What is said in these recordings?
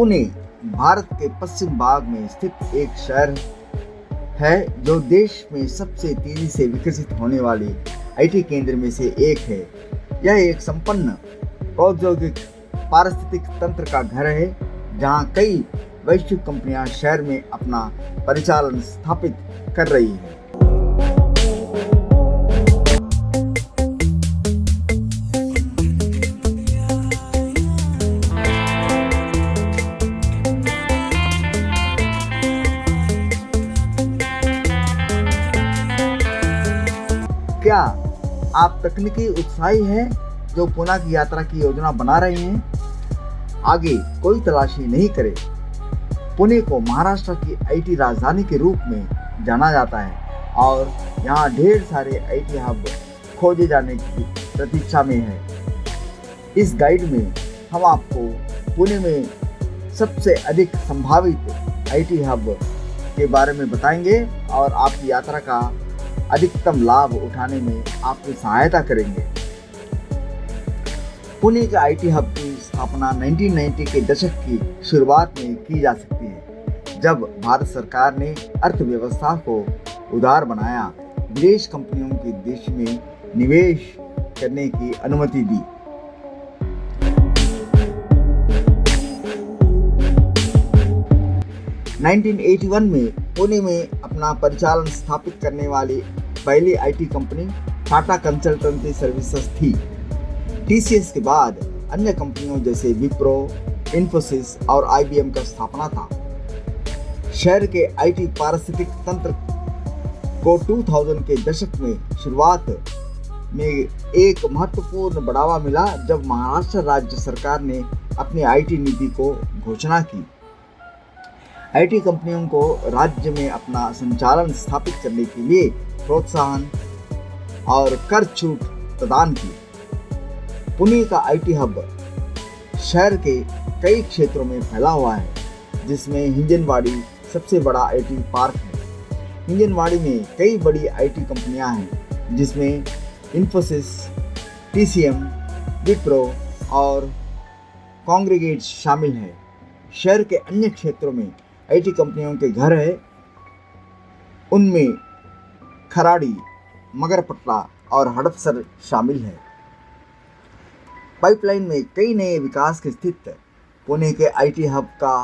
पुणे भारत के पश्चिम भाग में स्थित एक शहर है जो देश में सबसे तेजी से विकसित होने वाले आईटी केंद्र में से एक है। यह एक संपन्न प्रौद्योगिक पारिस्थितिक तंत्र का घर है जहां कई वैश्विक कंपनियां शहर में अपना परिचालन स्थापित कर रही हैं। क्या आप तकनीकी उत्साही हैं जो पुणे की यात्रा की योजना बना रहे हैं? आगे कोई तलाशी नहीं करें। पुणे को महाराष्ट्र की आईटी राजधानी के रूप में जाना जाता है और यहाँ ढेर सारे आईटी हब खोजे जाने की प्रतीक्षा में है। इस गाइड में हम आपको पुणे में सबसे अधिक संभावित आईटी हब के बारे में बताएंगे और आपकी यात्रा का अधिकतम लाभ उठाने में आपकी सहायता करेंगे। पुणे के आईटी हब की स्थापना 1990 के दशक की शुरुआत में की जा सकती है, जब भारत सरकार ने अर्थव्यवस्था को उदार बनाया, विदेश कंपनियों के देश में निवेश करने की अनुमति दी। (1981) में पुणे में अपना परिचालन स्थापित करने वाली पहली IT company Tata consultancy services थी। टीसीएस के बाद अन्य कंपनियों जैसे विप्रो, इन्फोसिस और आईबीएम का स्थापना था। शहर के आईटी पारिस्थितिक तंत्र को 2000 के दशक में शुरुआत में एक महत्वपूर्ण बढ़ावा मिला जब महाराष्ट्र राज्य सरकार ने अपनी आईटी नीति को घोषणा की। आईटी कंपनियों को राज्य में अपना संचालन स्थापित करने के लिए प्रोत्साहन और कर छूट प्रदान की। पुणे का आईटी हब शहर के कई क्षेत्रों में फैला हुआ है, जिसमें हिंजनवाड़ी सबसे बड़ा आईटी पार्क है। हिंजनवाड़ी में कई बड़ी आईटी कंपनियां हैं, जिसमें इन्फोसिस, टीसीएम, विप्रो और कॉन्ग्रीगेट शामिल है। शहर के अन्य क्षेत्रों में आईटी कंपनियों के घर है, उनमें खराड़ी, मगरपट्टा और हड़पसर शामिल है। पाइपलाइन में कई नए विकास के स्थित पुणे के आईटी हब का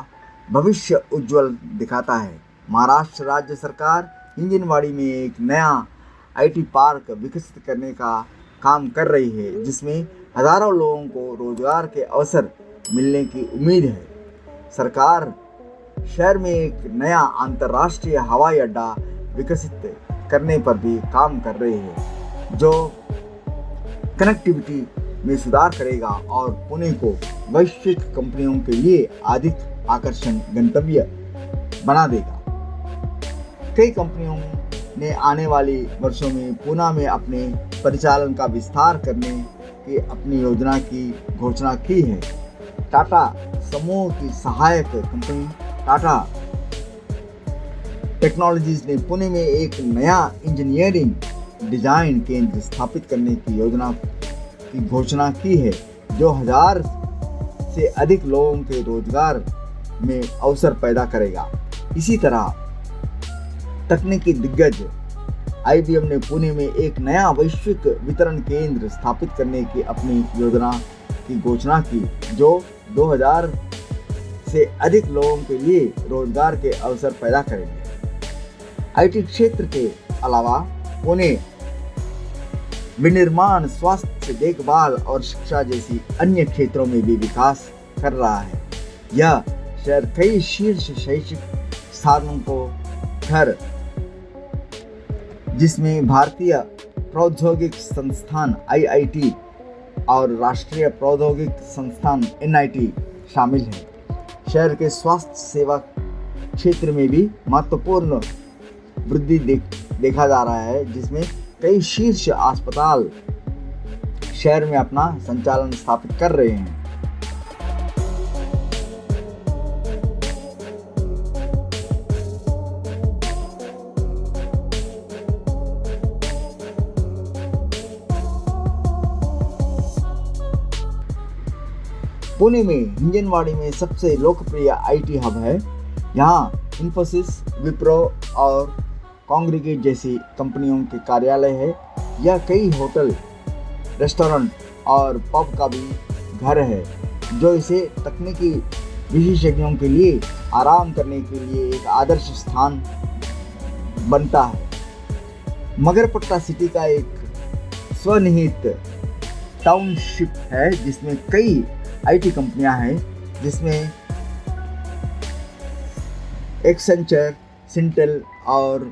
भविष्य उज्जवल दिखाता है। महाराष्ट्र राज्य सरकार हिंजनवाड़ी में एक नया आईटी पार्क विकसित करने का काम कर रही है, जिसमें हजारों लोगों को रोजगार के अवसर मिलने की उम्मीद है। सरकार शहर में एक नया अंतर्राष्ट्रीय हवाई अड्डा विकसित करने पर भी काम कर रही है, जो कनेक्टिविटी में सुधार करेगा और पुणे को वैश्विक कंपनियों के लिए अधिक आकर्षण गंतव्य बना देगा। कई कंपनियों ने आने वाले वर्षों में पुणे में अपने परिचालन का विस्तार करने की अपनी योजना की घोषणा की है। टाटा समूह की सहायक कंपनी टाटा टेक्नोलॉजीज ने पुणे में एक नया इंजीनियरिंग डिजाइन केंद्र स्थापित करने की योजना की घोषणा की है, जो 1000 से अधिक लोगों के रोजगार में अवसर पैदा करेगा। इसी तरह तकनीकी दिग्गज आईबीएम ने पुणे में एक नया वैश्विक वितरण केंद्र स्थापित करने की अपनी योजना की घोषणा की, जो 2000 से अधिक लोगों के लिए रोजगार के अवसर पैदा करेंगे। आईटी क्षेत्र के अलावा पुणे विनिर्माण, स्वास्थ्य देखभाल और शिक्षा जैसी अन्य क्षेत्रों में भी विकास कर रहा है। यह शहर कई शीर्ष शैक्षिक स्थानों को घर, जिसमें भारतीय प्रौद्योगिक संस्थान आईआईटी और राष्ट्रीय प्रौद्योगिक संस्थान एनआईटी शामिल है। शहर के स्वास्थ्य सेवा क्षेत्र में भी महत्वपूर्ण वृद्धि देखा जा रहा है, जिसमें कई शीर्ष अस्पताल शहर में अपना संचालन स्थापित कर रहे हैं। पुणे में हिंजनवाड़ी में सबसे लोकप्रिय आईटी हब है। यहाँ इन्फोसिस, विप्रो और कॉन्ग्रिगेट जैसी कंपनियों के कार्यालय है। यह कई होटल, रेस्टोरेंट और पब का भी घर है, जो इसे तकनीकी विशेषज्ञों के लिए आराम करने के लिए एक आदर्श स्थान बनता है। मगरपट्टा सिटी का एक स्वनिहित टाउनशिप है जिसमें कई आईटी कंपनियां हैं, जिसमें एक्सेंचर, सिंटेल और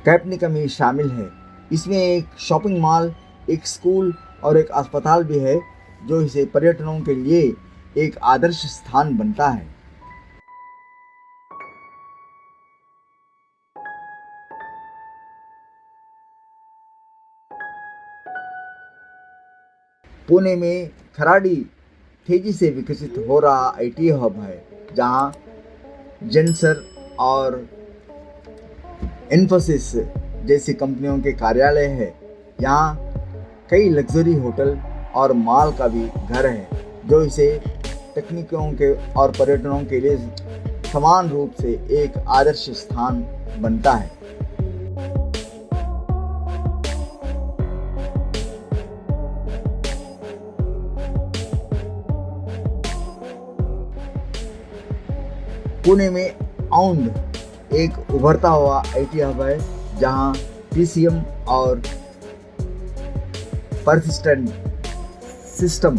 कैपनिकम भी शामिल है। इसमें एक शॉपिंग मॉल, एक स्कूल और एक अस्पताल भी है, जो इसे पर्यटकों के लिए एक आदर्श स्थान बनता है। पुणे में खराडी तेजी से विकसित हो रहा आईटी हब है, जहां जेंसर और इन्फोसिस जैसी कंपनियों के कार्यालय है। यहाँ कई लग्जरी होटल और मॉल का भी घर है, जो इसे तकनीकों के और पर्यटकों के लिए समान रूप से एक आदर्श स्थान बनता है। पुणे में औंध एक उभरता हुआ आईटी हब है, जहां टीसीएम और परसिस्टेंट सिस्टम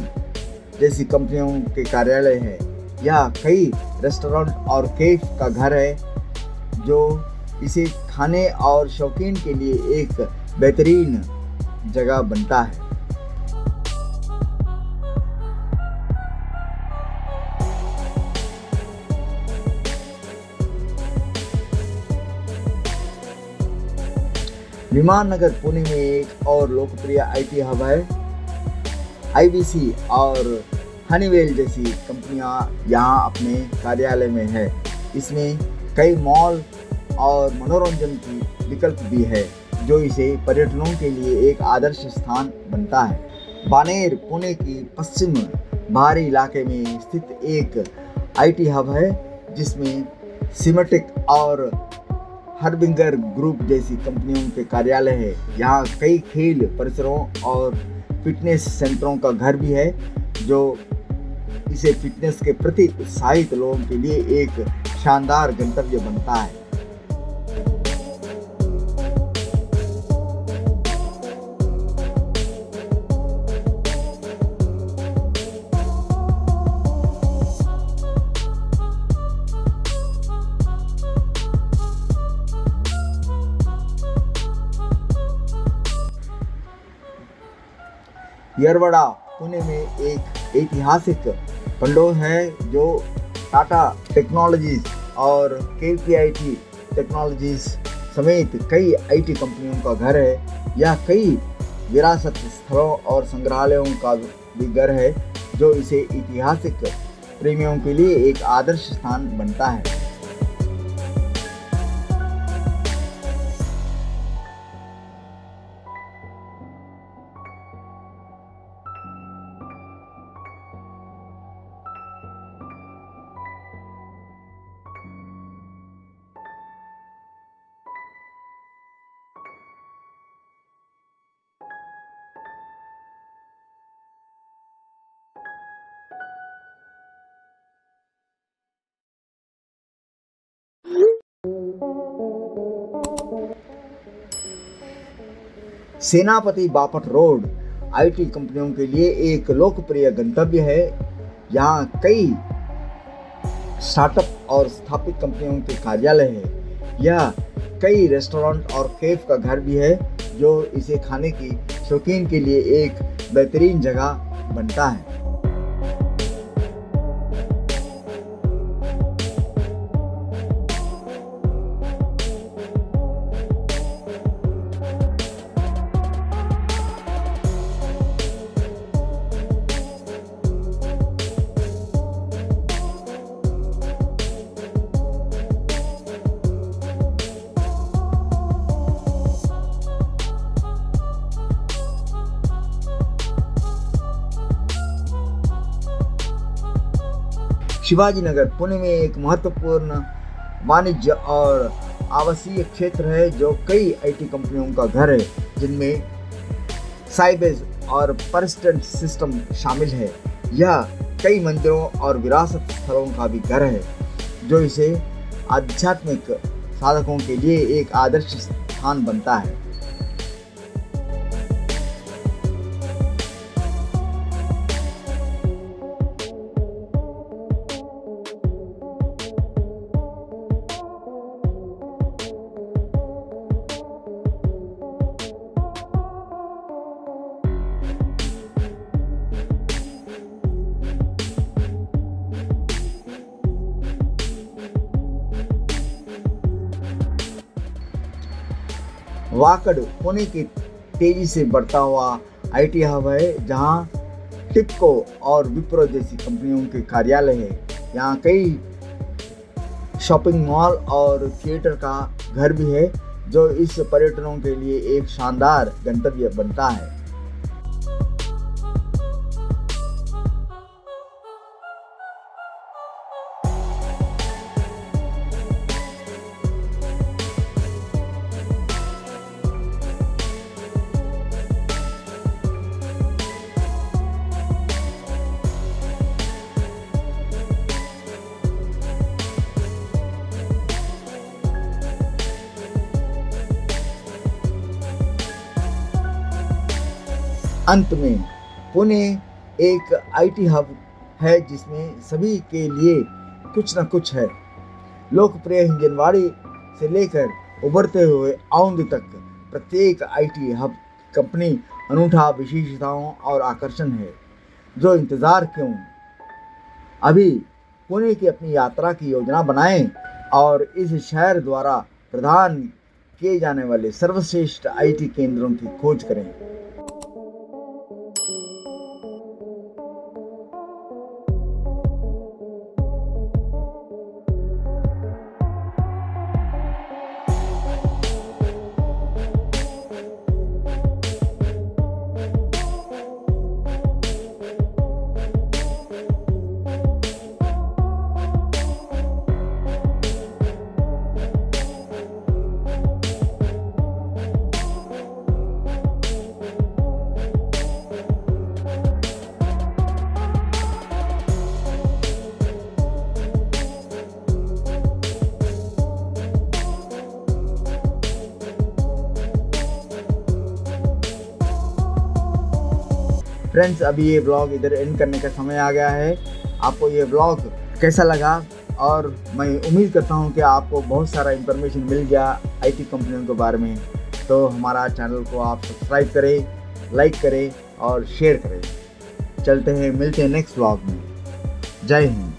जैसी कंपनियों के कार्यालय है। यह कई रेस्टोरेंट और कैफ का घर है, जो इसे खाने और शौकीन के लिए एक बेहतरीन जगह बनता है। विमान नगर पुणे में एक और लोकप्रिय आईटी हब है। आईबीसी और हनीवेल जैसी कंपनियां यहाँ अपने कार्यालय में है। इसमें कई मॉल और मनोरंजन की विकल्प भी है, जो इसे पर्यटकों के लिए एक आदर्श स्थान बनता है। बानेर पुणे की पश्चिम बाहरी इलाके में स्थित एक आईटी हब है, जिसमें सिमेटिक और हरबिंगर ग्रुप जैसी कंपनियों के कार्यालय है। यहाँ कई खेल परिसरों और फिटनेस सेंटरों का घर भी है, जो इसे फिटनेस के प्रति उत्साहित लोगों के लिए एक शानदार गंतव्य बनता है। यरवड़ा पुणे में एक ऐतिहासिक खंडोर है, जो टाटा टेक्नोलॉजीज और केपीआईटी टेक्नोलॉजीज समेत कई आईटी कंपनियों का घर है। यह कई विरासत स्थलों और संग्रहालयों का भी घर है, जो इसे ऐतिहासिक प्रेमियों के लिए एक आदर्श स्थान बनता है। सेनापति बापट रोड आईटी कंपनियों के लिए एक लोकप्रिय गंतव्य है। यहाँ कई स्टार्टअप और स्थापित कंपनियों के कार्यालय है। यह कई रेस्टोरेंट और कैफ का घर भी है, जो इसे खाने की शौकीन के लिए एक बेहतरीन जगह बनता है। शिवाजीनगर पुणे में एक महत्वपूर्ण वाणिज्य और आवासीय क्षेत्र है जो कई आईटी कंपनियों का घर है, जिनमें साइबेज और पर्सिस्टेंट सिस्टम शामिल है। यह कई मंदिरों और विरासत स्थलों का भी घर है, जो इसे आध्यात्मिक साधकों के लिए एक आदर्श स्थान बनता है। वाकड पुणे की तेजी से बढ़ता हुआ आईटी हब है, जहां टिपको और विप्रो जैसी कंपनियों के कार्यालय है। यहाँ कई शॉपिंग मॉल और थिएटर का घर भी है, जो इस पर्यटकों के लिए एक शानदार गंतव्य बनता है। अंत में पुणे एक आईटी हब है जिसमें सभी के लिए कुछ न कुछ है। लोकप्रिय हिंजनवाड़ी से लेकर उभरते हुए औंध तक प्रत्येक आईटी हब कंपनी अनूठा विशेषताओं और आकर्षण है। जो इंतज़ार क्यों, अभी पुणे की अपनी यात्रा की योजना बनाएं और इस शहर द्वारा प्रदान किए जाने वाले सर्वश्रेष्ठ आईटी केंद्रों की खोज करें। फ्रेंड्स, अभी ये ब्लॉग इधर एंड करने का समय आ गया है। आपको ये ब्लॉग कैसा लगा, और मैं उम्मीद करता हूँ कि आपको बहुत सारा इन्फॉर्मेशन मिल गया आईटी कंपनियों के बारे में। तो हमारा चैनल को आप सब्सक्राइब करें, लाइक करें और शेयर करें। चलते हैं, मिलते हैं नेक्स्ट ब्लॉग में। जय हिंद।